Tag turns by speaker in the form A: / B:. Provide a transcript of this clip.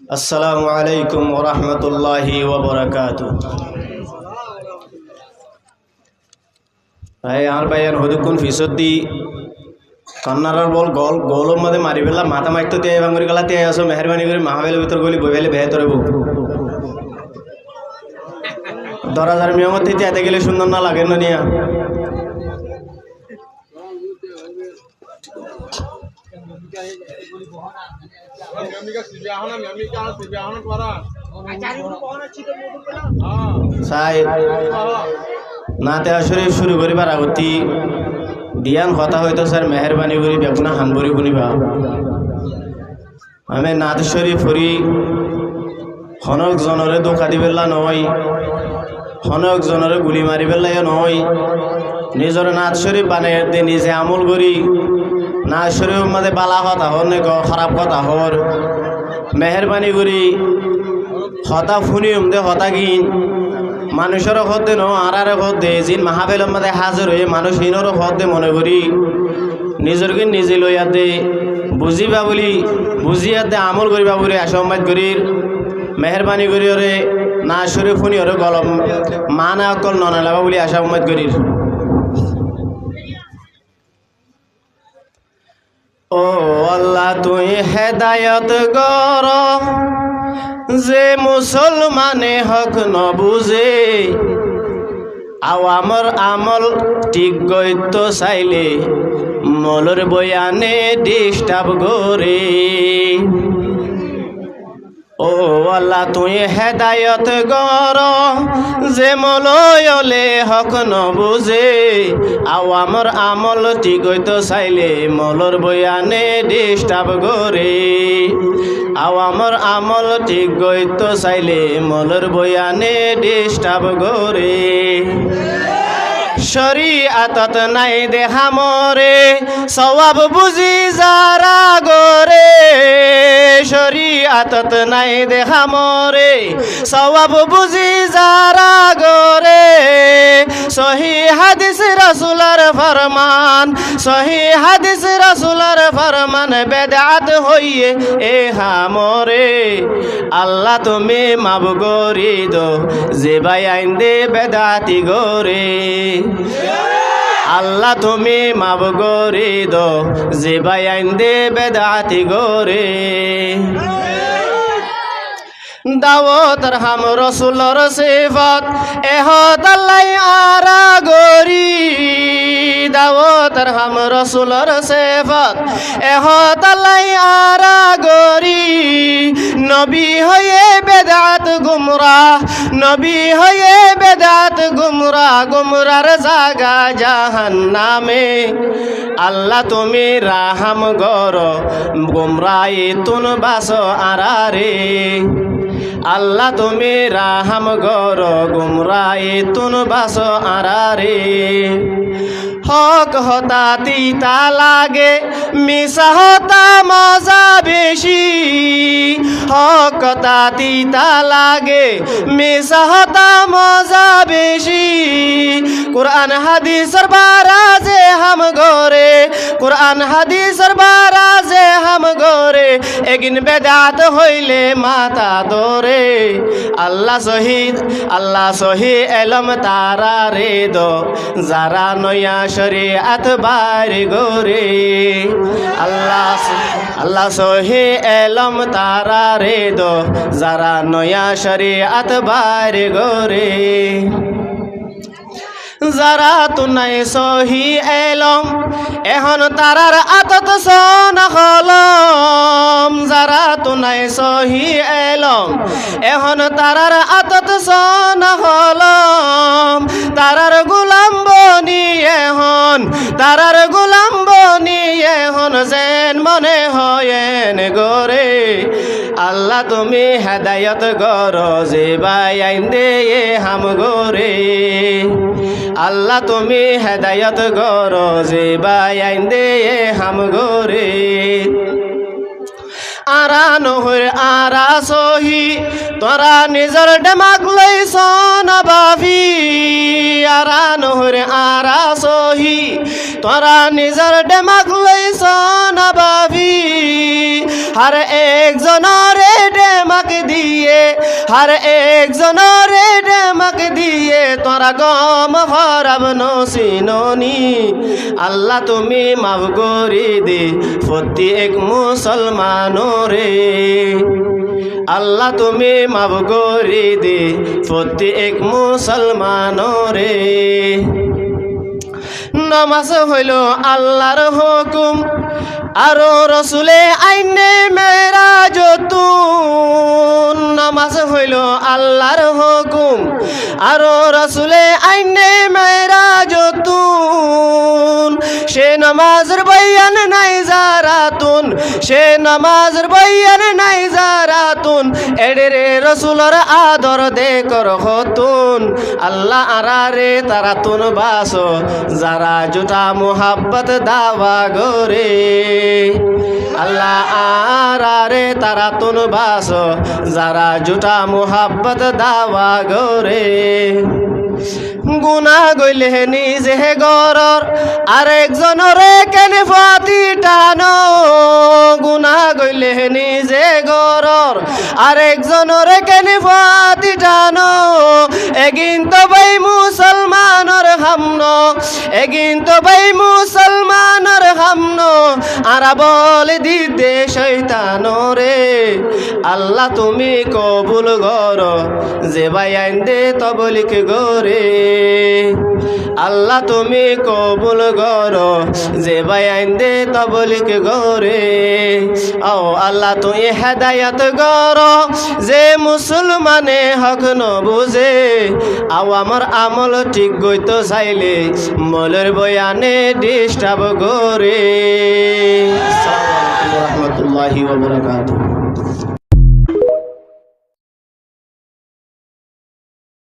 A: আসসালামু আলাইকুম ওয়া রাহমাতুল্লাহি ওয়া বারাকাতুহু। ভাই আর ভাইয়ান হদুকুন ফিসদ্দি কন্নারার বল গোল গোলর মধ্যে মারি ফেলা মাথা মারতে দিয়ে বাঙ্গুরি গলা দিয়ে আসো মেহরবানি করে মাহফিলের ভিতর গলি বইলে বেহতরে বুক দরাজার নিয়মত দিতে এতে গেলে সুন্দর না লাগে না নিয়া নাতে শরীফ শুরু করিবার আগতি দিয়ান কথা হয়তো স্যার মেহরবানি করি বেগুনা হানবরি শুনিবা আমি নাত শরীফ ফুরি হনক জনরে ধোকা দি পেলা নয় হনক জনরে গুলি মারি পেলাই নয় নিজের নাত শরীফ বানাই দিয়ে নিজে আমল করি নাত শরীফ মধ্যে বালা কথা হর নে খারাপ কথা হর মেহরবানি করি হতা ফুনিম দে হতা কিন মানুষের হতে নো আর হতে যিন মাহাবেলের মধ্যে হাজির হয়ে মানুষ হিনর হতে মনে করি নিজরকে নিজে লইয়াতে বুঝিবা বলি বুঝিয়াতে আমল করিবা বলে আশাবাদ করি মেহরবানি করি ওরে না শরীফ ফুনি ওরে গলম মা না অকল ননালাবা বলে আশাবাদ করি। ও আল্লাহ তুই হেদায়ত গর যে মুসলমানে হক নবুঝে আওয়ামর আমল ঠিক গইত চাইলে মলর বয়ানে ডিস্টার্ব করে। ও আল্লাহ তুই হেদায়ত গর যে মলয়লে হক নবুঝে আওয়ামর আমল ঠিক হইতো চাইলে মলর বয়ানে ডিস্টার্ব করে আওয়ামর আমল ঠিক হইতো চাইলে মলর বয়ানে ডিস্টার্ব করে। শরীআতত নাই দেখা মরে সওয়াব বুঝি যারা গরে শরীআতত নাই দেখা মরে সওয়াব বুঝি যারা গরে সহি হাদিস রাসূলের ফরমান সহি হাদিস রাসূলের ফরমান বেদাত হইয়ে এ হামরে আল্লাহ তুমি মাফ করি দো যে ভাই আইন দে বেদাতি গরে আল্লাহ তুমি মাফ করে দো যে ভাই আইন দে বেদাতি গোরে। দাওয়াতর হাম রসুলর সিফত এহদ আল্লাহ আরা গরি দাওয়াতর হাম রসুলর সিফত এহদ আল্লাহ আরা গরি নবী হয়ে বেদাত গুমরাহ নবী হয়ে বেদাত গুমরাহ গুমরার জাগা জাহান্নামে আল্লাহ তুমি রাহাম গর গুমরাহ তুন বাস আরারে আল্লাহ তুমি রাহাম গর গুমরাহ তুন বাস আরারে। হক হতা তিতা লাগে মিশা হতা মজা বেশি হক হতা তিতা লাগে মিশা হতা মজা বেশি কুরআন হাদিসের বারাজে হাম গরে কুরআন হাদিসের বারাজে হাম গরে এগিন বেদাত হইলে মাতা দরে আল্লাহ সহি এলম তারা রে দো যারা নয়া শরীআত বার গোরে আল্লাহ সহি এলম তারা রে দো যারা নয়া শরীআত বার গোরে যারা তো নাই সহি এলম এখন তারার আতত সন হলম যারা তো নাই সহি এলম এখন তারার আতত সন হলম তারার গোলাম বনি এখন তারার গোলাম বনি এখন যেন মনে হয়েন গোরে আল্লাহ তুমি হেদায়ত গর যে ভাই আইন দে হাম গোরে আল্লাহ তুমি হেদায়ত গর যে ভাই আইন দে হাম গোরে। আরা নহর আরা সহি তোরা নিজর ডেমাক লইছ না বাভি আরা নহর আরা সহি তোরা নিজর ডেমাক লইছ না বাভি हर एक जनरे डेमा हर एक जनरे डमक दिए तोरा गम हरब नसिननी अल्लाह तुम्हें माफ करी दे प्रति एक मुसलमानो रे अल्लाह तुम्हें माफ करी दे प्रति एक मुसलमानो रे नमाज हইল আল্লাহর হুকুম আর রাসূলে আইনে মেরাজতুন নামাজ হইল আল্লাহর হুকুম আর রাসূলে আইনে মেরাজতুন সে নামাজের বয়ান নাই জারাতুন সে নামাজের বয়ান নাই জারাতুন এডেরে রাসূলের আদর দে কর হতুন আল্লাহ আরারে তারাতুন বাসো যারা জুটা মোহাব্বত দাওয়া গোরে আল্লাহ আরারে তারাতুন বাসো যারা জুটা মোহাব্বত দাওয়া গোরে গুনা গইলে নিজে গরর আরেকজনরে কেন ফাতি টানো গুনা গইলে নিজে গরর আরেকজনরে কেন ফাতি টানো এগিন তো ভাই মুসলমানর হামনো এগিন তো ভাই মুসলমানর হামনো আরা বল দিতে শয়তানরে আল্লাহ তুমি কবুল করো যে ভাই আইন দে তবলিক গোরে আল্লাহ তুমি কবুল করো যে ভাই আইন দে তবলিক গোরে ও আল্লাহ তুই হেদায়াত করো যে মুসলমানে হক ন বুঝে আও আমার আমল ঠিক গইতো চাইলে মলের বয়ানে ডিস্টার্ব করে। আসসালামু আলাইকুম ওয়া রাহমাতুল্লাহি ওয়া বারাকাতুহু।